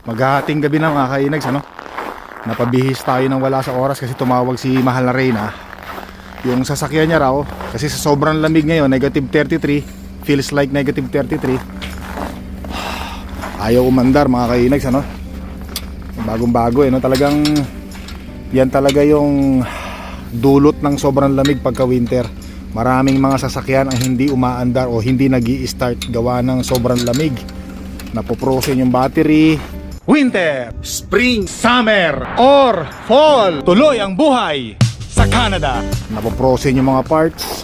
Maghahating gabi na mga kainags, ano? Napabihis tayo ng wala sa oras kasi tumawag si mahal na Reyna. Yung sasakyan niya raw, kasi sa sobrang lamig ngayon, negative 33, feels like negative 33. Ayaw umandar mga kainags, ano? Bagong bago no? Talagang yan talaga yung dulot ng sobrang lamig pagka winter. Maraming mga sasakyan ang hindi umaandar o hindi nag-i-start gawa ng sobrang lamig. Napoprosen yung battery. Winter, spring, summer, or fall, tuloy ang buhay sa Canada. Napoprosen yung mga parts.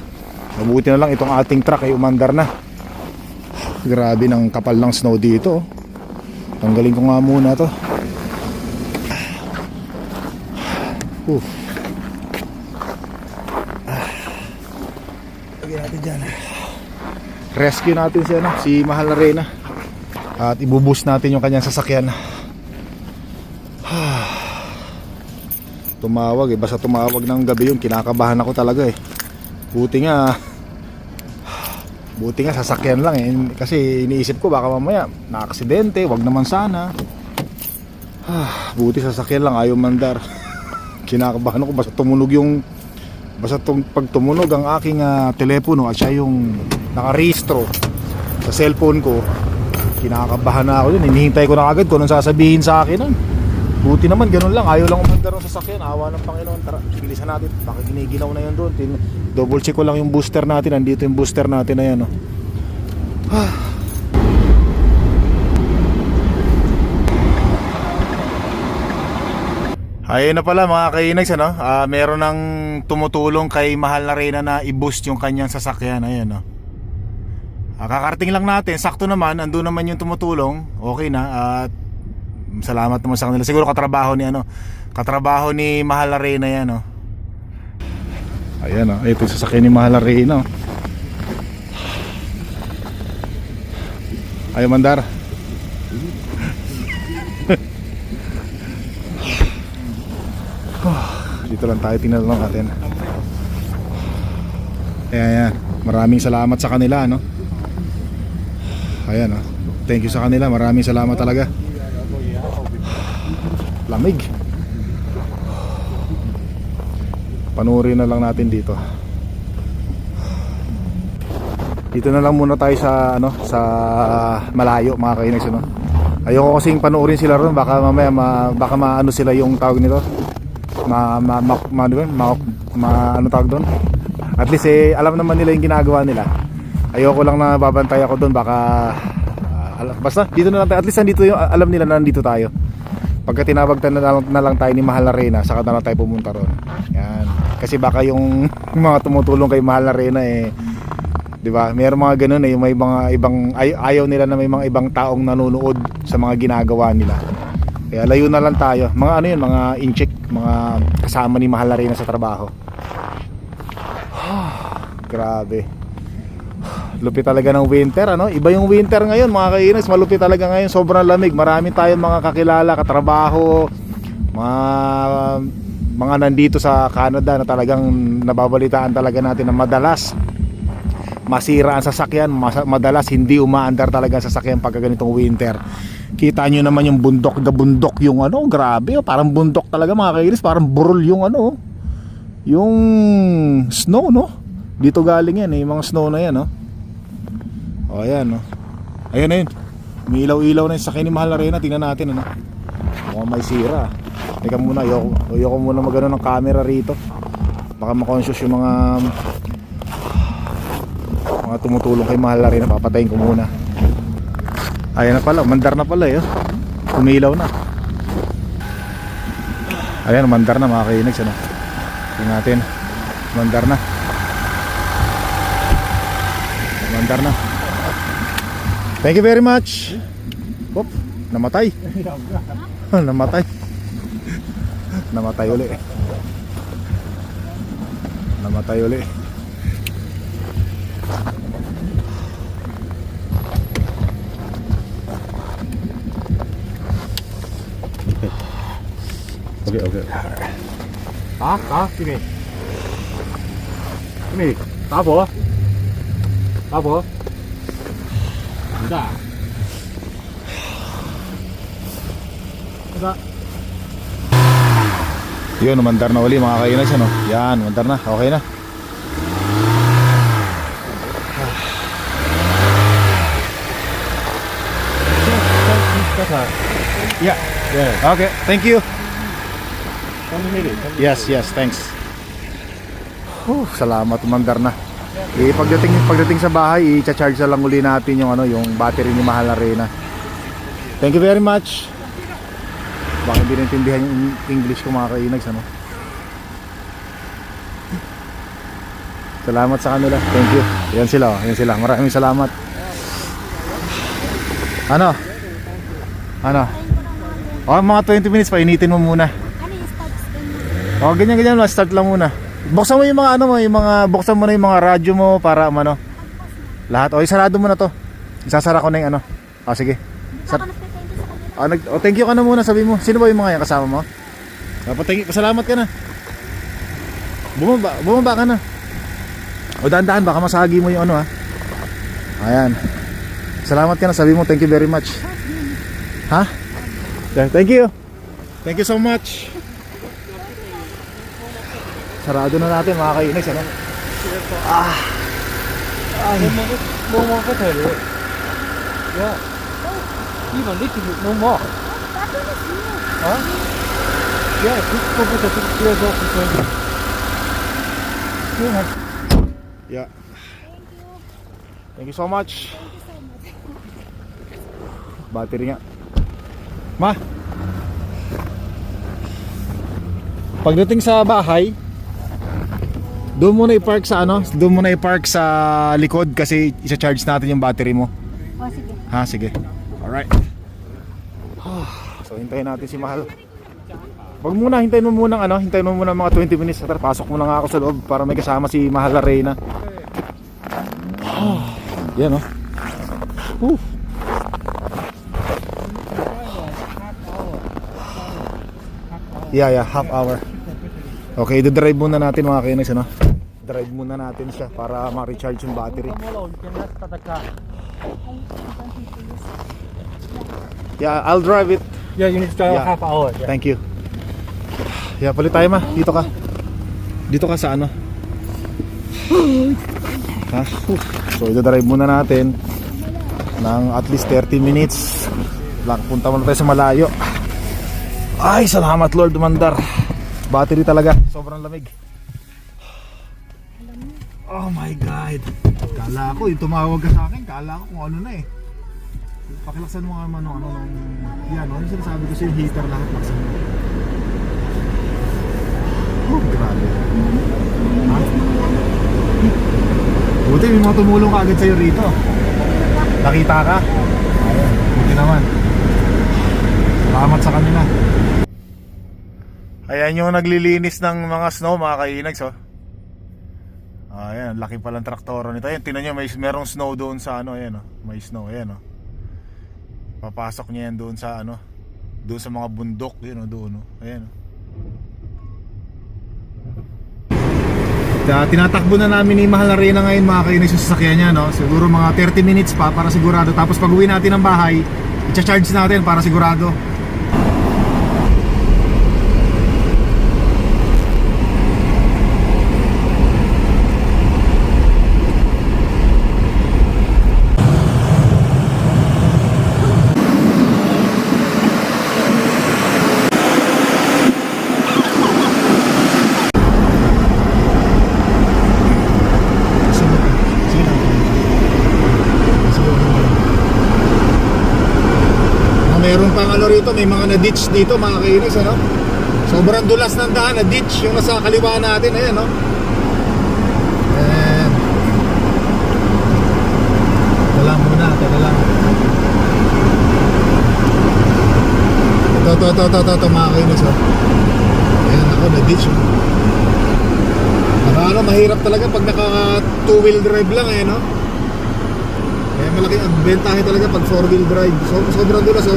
Mabuti na lang itong ating truck ay umandar na. Grabe ng kapal ng snow dito. Tanggalin ko nga muna to. Lagyan natin dyan. Rescue natin si mahal na Reyna. At ibuboost natin yung kanyang sasakyan. Tumawag basta tumawag ng gabi yun, kinakabahan ako talaga Buti nga sasakyan lang kasi iniisip ko baka mamaya na-aksidente, wag naman sana. Buti sasakyan lang, ayaw mandar. Kinakabahan ako basta pag tumunog ang aking telepono at siya yung nakarehistro sa cellphone ko. Kinakabahan na ako dun. Hinihintay ko na agad kung anong sasabihin sa akin nun. Buti naman ganun lang, ayaw lang umandar ng sasakyan. Awa ng Panginoon. Tara, bilisan natin. Baka giniginaw na yun doon. Double check ko lang yung booster natin. Nandito yung booster natin na yan Ayun na pala mga kainags, meron ng tumutulong kay mahal na Reyna na i-boost yung kanyang sasakyan. Ayun kakarating lang natin, sakto naman, andun naman yung tumutulong. Okay na, at salamat naman sa kanila. Siguro katrabaho ni mahal na Reyna yan Ayan ito yung sasakyan ni mahal na Reyna Ayaw mandar. Dito lang tayo, tingnan lang natin. Ayan, maraming salamat sa kanila Ayan thank you sa kanila, maraming salamat talaga. Lamig. Panurin na lang natin dito. Dito na lang muna tayo sa sa malayo mga kainags Ayoko kasing panuorin sila ron, baka mamaya baka maano sila yung tawag nito. Ano tawag doon? At least alam naman nila yung ginagawa nila. Ayoko lang na babantay ako doon, baka basta dito na lang tayo. At least nandito yung alam nila na nandito tayo. Pagka tinawag na lang tayo ni mahal na Reyna, saka na lang tayo pumunta ron. Yan. Kasi baka yung mga tumutulong kay mahal na Reyna 'di ba? Mayroong mga ganoon yung may mga ibang ayaw nila na may mga ibang taong nanonood sa mga ginagawa nila. Kaya layo na lang tayo. Mga mga incheck, mga kasama ni mahal na Reyna sa trabaho. Grabe. Lupit talaga ng winter Iba yung winter ngayon mga kainags, malupit talaga ngayon, sobrang lamig. Marami tayong mga kakilala, katrabaho, mga nandito sa Canada na talagang nababalitaan talaga natin na madalas masira ang sasakyan, madalas hindi umaandar talaga ang sasakyan pagka ganitong winter. Kita nyo naman yung bundok na bundok yung grabe parang bundok talaga mga kainags, parang burol yung yung snow dito galing yan yung mga snow na yan ayan ayun na yun, umiilaw-ilaw na yung sakay ni mahal na Reyna. Tingnan natin mukhang may sira. Teka muna, ayoko muna magano ng camera rito, baka makonscious yung mga tumutulong kay mahal na Reyna. Papatayin ko muna. Ayan na pala, mandar na pala umiilaw na. Ayan, mandar na mga kainags tingnan natin, mandar na. Thank you very much. Namatay. Namatay uli. Okay. Sini.打火。Yun, umandar na uli mga kainis, ano? Yan, umandar na, okay na. Yeah. Okay, thank you. Yes, thanks. Salamat, umandar na. Pagdating sa bahay, i-charge na lang uli natin yung yung battery ni Mahal Arena. Thank you very much. Baka hindi naintindihan yung English ko mga kainags, ano? Salamat sa kanila. Thank you. Yan sila, oh. Yan sila. Maraming salamat. Ano? Mga 20 minutes pa, initin mo muna. Ganyan lang, start lang muna. Buksan mo yung mga buksan mo na yung mga radyo mo para lahat. Isarado mo na to. Isasara ko na yung sige. Thank you ka na muna, sabi mo. Sino ba yung mga yan kasama mo? Pasalamat ka na. Bumaba ka na. Dahan-dahan, baka masagi mo yung Ayan. Salamat ka na, sabi mo thank you very much. Ha? Thank you. Thank you so much. Sarado na natin mga kainags, ano? Yeah. Thank you so much. Battery nga. Ma. Pagdating sa bahay, doon muna i-park sa likod kasi i-charge natin yung battery mo. Sige. Sige. Alright. So hintayin natin si Mahal. Hintayin mo muna mga 20 minutes. Pasok muna nga ako sa loob para may kasama si Mahal Arena. Yan Yeah, half hour. Okay, drive muna natin mga kainags, Drive muna natin siya para ma-recharge yung battery. Yeah, I'll drive it. Yeah, you need to drive half hour. Yeah. Thank you. Yeah, palit tayo ma. Dito ka. Dito ka sa So, i-drive muna natin ng at least 30 minutes. Punta muna tayo sa malayo. Ay, salamat Lord, umandar. Battery talaga, sobrang lamig. Oh my God. Kala ko, yung tumawag ka sa akin, kala ko kung ano na eh. Pakilaksan mo nga yan, yung sinasabi ko sa'yo, heater lahat, laksan mo. Grabe. Buti may mga tumulong ka agad sa'yo rito. Nakita ka? Ayan, buti naman. Salamat sa kanila. Ayan yung naglilinis ng mga snow mga kainags, Ayan, laki palang traktoro nito. Ayan, tingnan nyo, merong snow doon sa ayan, may snow, ayan, Papasok niya yan doon sa doon sa mga bundok, yun, doon, ayan, Tinatakbo na namin ni Mahal Arena ngayon mga kainags yung sasakyan niya, Siguro mga 30 minutes pa para sigurado. Tapos pag uwi natin ng bahay, i-charge natin para sigurado. Meron pang rito, may mga na-ditch dito mga kainags, Sobrang dulas ng daan, na-ditch yung nasa kaliwa natin, ayan, Ayan. Teka lang ito mga kainags, Ayan ako, na-ditch, mahirap talaga pag naka 2-wheel drive lang, Kaya malaking advantage talaga pag 4-wheel drive. Sobrang dulas,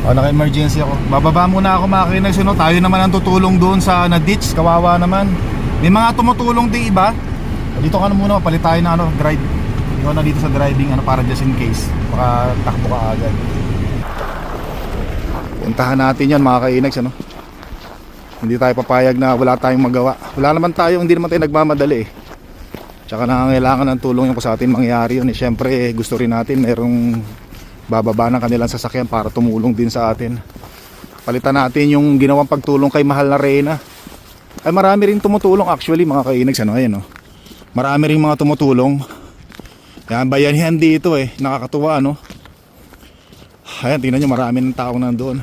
Naka-emergency ako. Bababa muna ako mga kainex, no? Tayo naman ang tutulong doon sa na-ditch. Kawawa naman. May mga tumutulong di iba. Dito ka na muna, palit tayo na drive. Ikaw na dito sa driving, para just in case. Baka takbo ka agad. Puntahan natin yan mga kainex, Hindi tayo papayag na wala tayong magawa. Wala naman tayo, hindi naman tayo nagmamadali eh. Tsaka nangangailangan ng tulong yung sa atin mangyari yun eh. Siyempre gusto rin natin merong bababa ng kanilang sasakyan para tumulong din sa atin. Palitan natin yung ginawang pagtulong kay mahal na Reyna. Ay marami rin tumutulong actually mga kainags, Ayan, marami rin mga tumutulong. Yan, bayanihan dito eh. Nakakatuwa, Ayan, tingnan nyo, marami ng tao nandoon.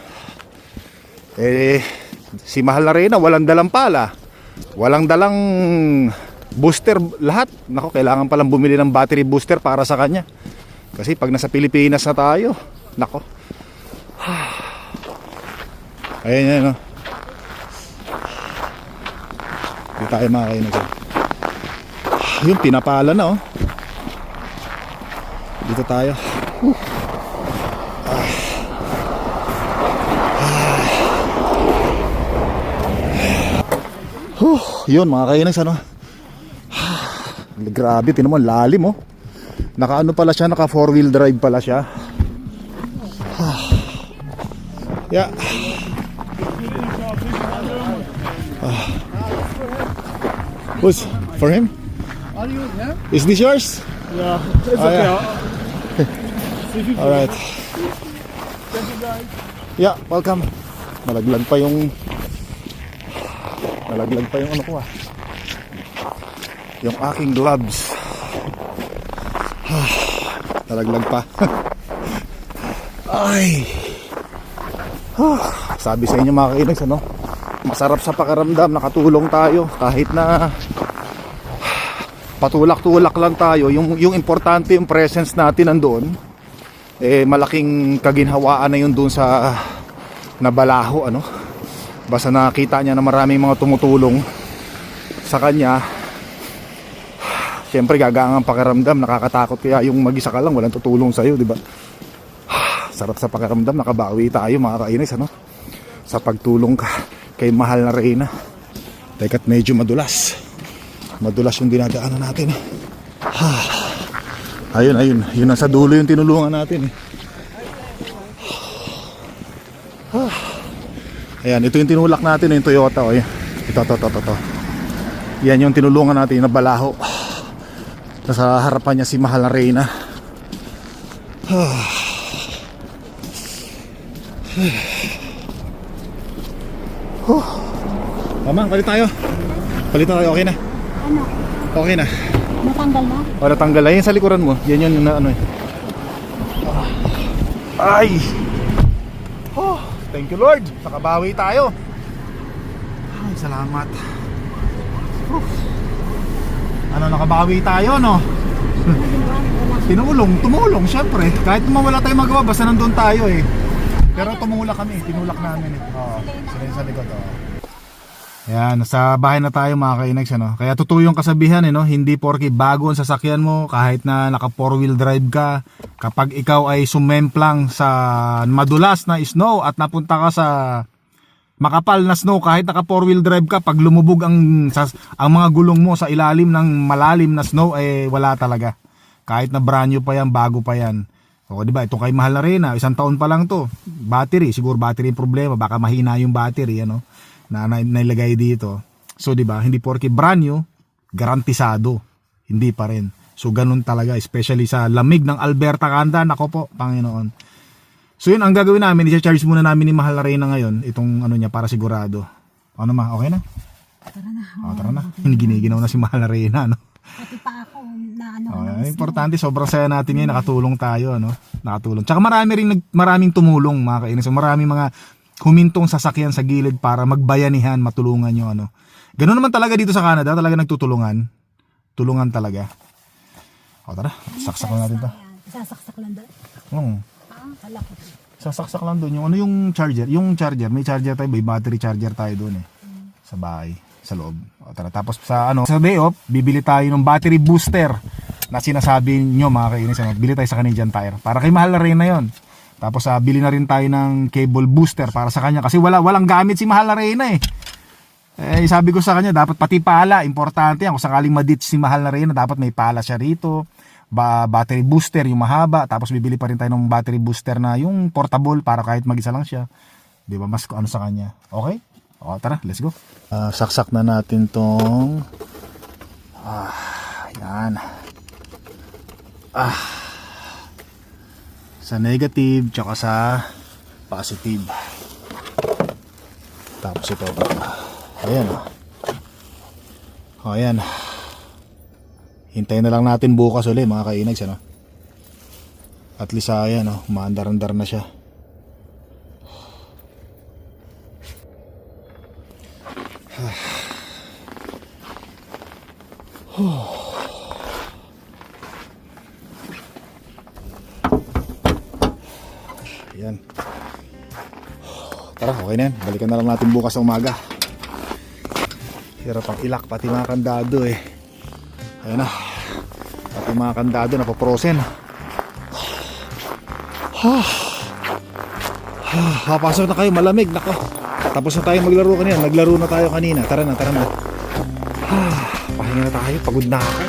Si mahal na Reyna walang dalang pala, walang dalang booster lahat. Nako, kailangan palang bumili ng battery booster para sa kanya. Kasi pag nasa Pilipinas na tayo, nako. Ayan, Hindi tayo makakainan dyan. Yung pinapala na, Dito tayo. Yun mga kainags, grabe, tinan mo, lalim, Naka pala siya, naka 4-wheel drive pala siya. Yeah. Who's for him? Is this yours? Yeah, it's okay. Yeah. All right. Yeah, welcome. Nalaglag pa yung ko yung aking gloves. Nalaglag pa. Ay. Sabi sa inyo mga kainags, masarap sa pakiramdam, nakatulong tayo kahit na patulak-tulak lang tayo. Yung importante yung presence natin nandoon. Malaking kaginhawaan na yun doon sa Nabalaho, Basta nakita niya na maraming mga tumutulong sa kanya. Siyempre gagaan ang pakiramdam, nakakatakot kaya yung mag-isa ka lang, walang tutulong sa'yo, di ba? Sarap sa pakiramdam, nakabawi tayo mga kainis, sa pagtulong ka kay mahal na Reyna. Teka't medyo madulas yung dinadaanan natin. Ayun, yun nasa dulo yung tinulungan natin. Ayan, ito yung tinulak natin, yung Toyota. Ito. Yan yung tinulungan natin, yung Nabalaho. Nasa harapan niya si mahal na Reyna. Mama, palit tayo, okay na? Ano? Okay na. Natanggal na? O, natanggal na. Yan sa likuran mo. Yan yun na Ay! Thank you Lord. Nakabawi tayo. Ay, salamat. Nakabawi tayo, Tumulong, syempre. Kahit wala tayong magawa, basta nandun tayo eh. Pero tinulak namin eh. Sila yung sa likod, Yan, sa bahay na tayo mga kainags, Kaya totoo yung kasabihan, Hindi porke bago ang sasakyan mo, kahit na naka 4-wheel drive ka, kapag ikaw ay sumemplang sa madulas na snow at napunta ka sa makapal na snow, kahit naka 4-wheel drive ka, pag lumubog ang mga gulong mo sa ilalim ng malalim na snow, wala talaga. Kahit na brand new pa yan, bago pa yan. O, diba, ito kay mahal na Reyna, 1 taon pa lang to. Battery, siguro battery yung problema, baka mahina yung battery, na nailagay dito. So, diba, hindi porke brand new, garantisado. Hindi pa rin. So, ganun talaga, especially sa lamig ng Alberta, Canada, nako po, Panginoon. So, yun, ang gagawin namin, i-charge muna namin ni mahal na Reyna ngayon, itong niya, para sigurado. Okay na? Tara na. Giniginaw na si mahal na Reyna, Pati pa ako na importante, sobrang saya natin ngayon, nakatulong tayo, nakatulong. Tsaka maraming tumulong mga kainis. So, maraming mga humintong sasakyan sa gilid para magbayanihan, matulungan nyo, Ganun naman talaga dito sa Canada, talaga nagtutulungan. Tulungan talaga. Tara, saksak lang natin to. Sasaksak lang doon? Oo. Kalaki. Sasaksak lang doon. Yung charger, may charger tayo, may battery charger tayo doon sa bahay, sa loob. Tara, tapos sa day off, bibili tayo ng battery booster na sinasabi nyo mga kainis. Bili tayo sa Canadian Tire para kay mahal na Reyna yon. Tapos bili na rin tayo ng cable booster para sa kanya kasi walang gamit si Mahal na Reyna eh. Sabi ko sa kanya dapat pati pala, importante yan. Kung sakaling ma-ditch si Mahal na Reyna, dapat may pala siya rito. Battery booster yung mahaba, tapos bibili pa rin tayo ng battery booster na yung portable para kahit mag-isa lang siya. 'Di ba? Mas ano sa kanya. Okay? O, tara, let's go. Saksak na natin tong yan. Sa negative tsaka sa positive. Tapos ito. Ayan ayan. Hintayin na lang natin bukas ulit mga kainags, ano? At least ayan, maandar-andar na siya. Ayan. Tara, okay na yan. Balikan na lang natin bukas ng umaga. Hirap ang ilak, pati mga kandado eh. Ayan na. Pati mga kandado napaprosen. Papasok na kayo, malamig. Nako. Tapos na tayo maglaro kanina. Naglaro na tayo kanina. Tara na. Pahinga na tayo. Pagod na ako.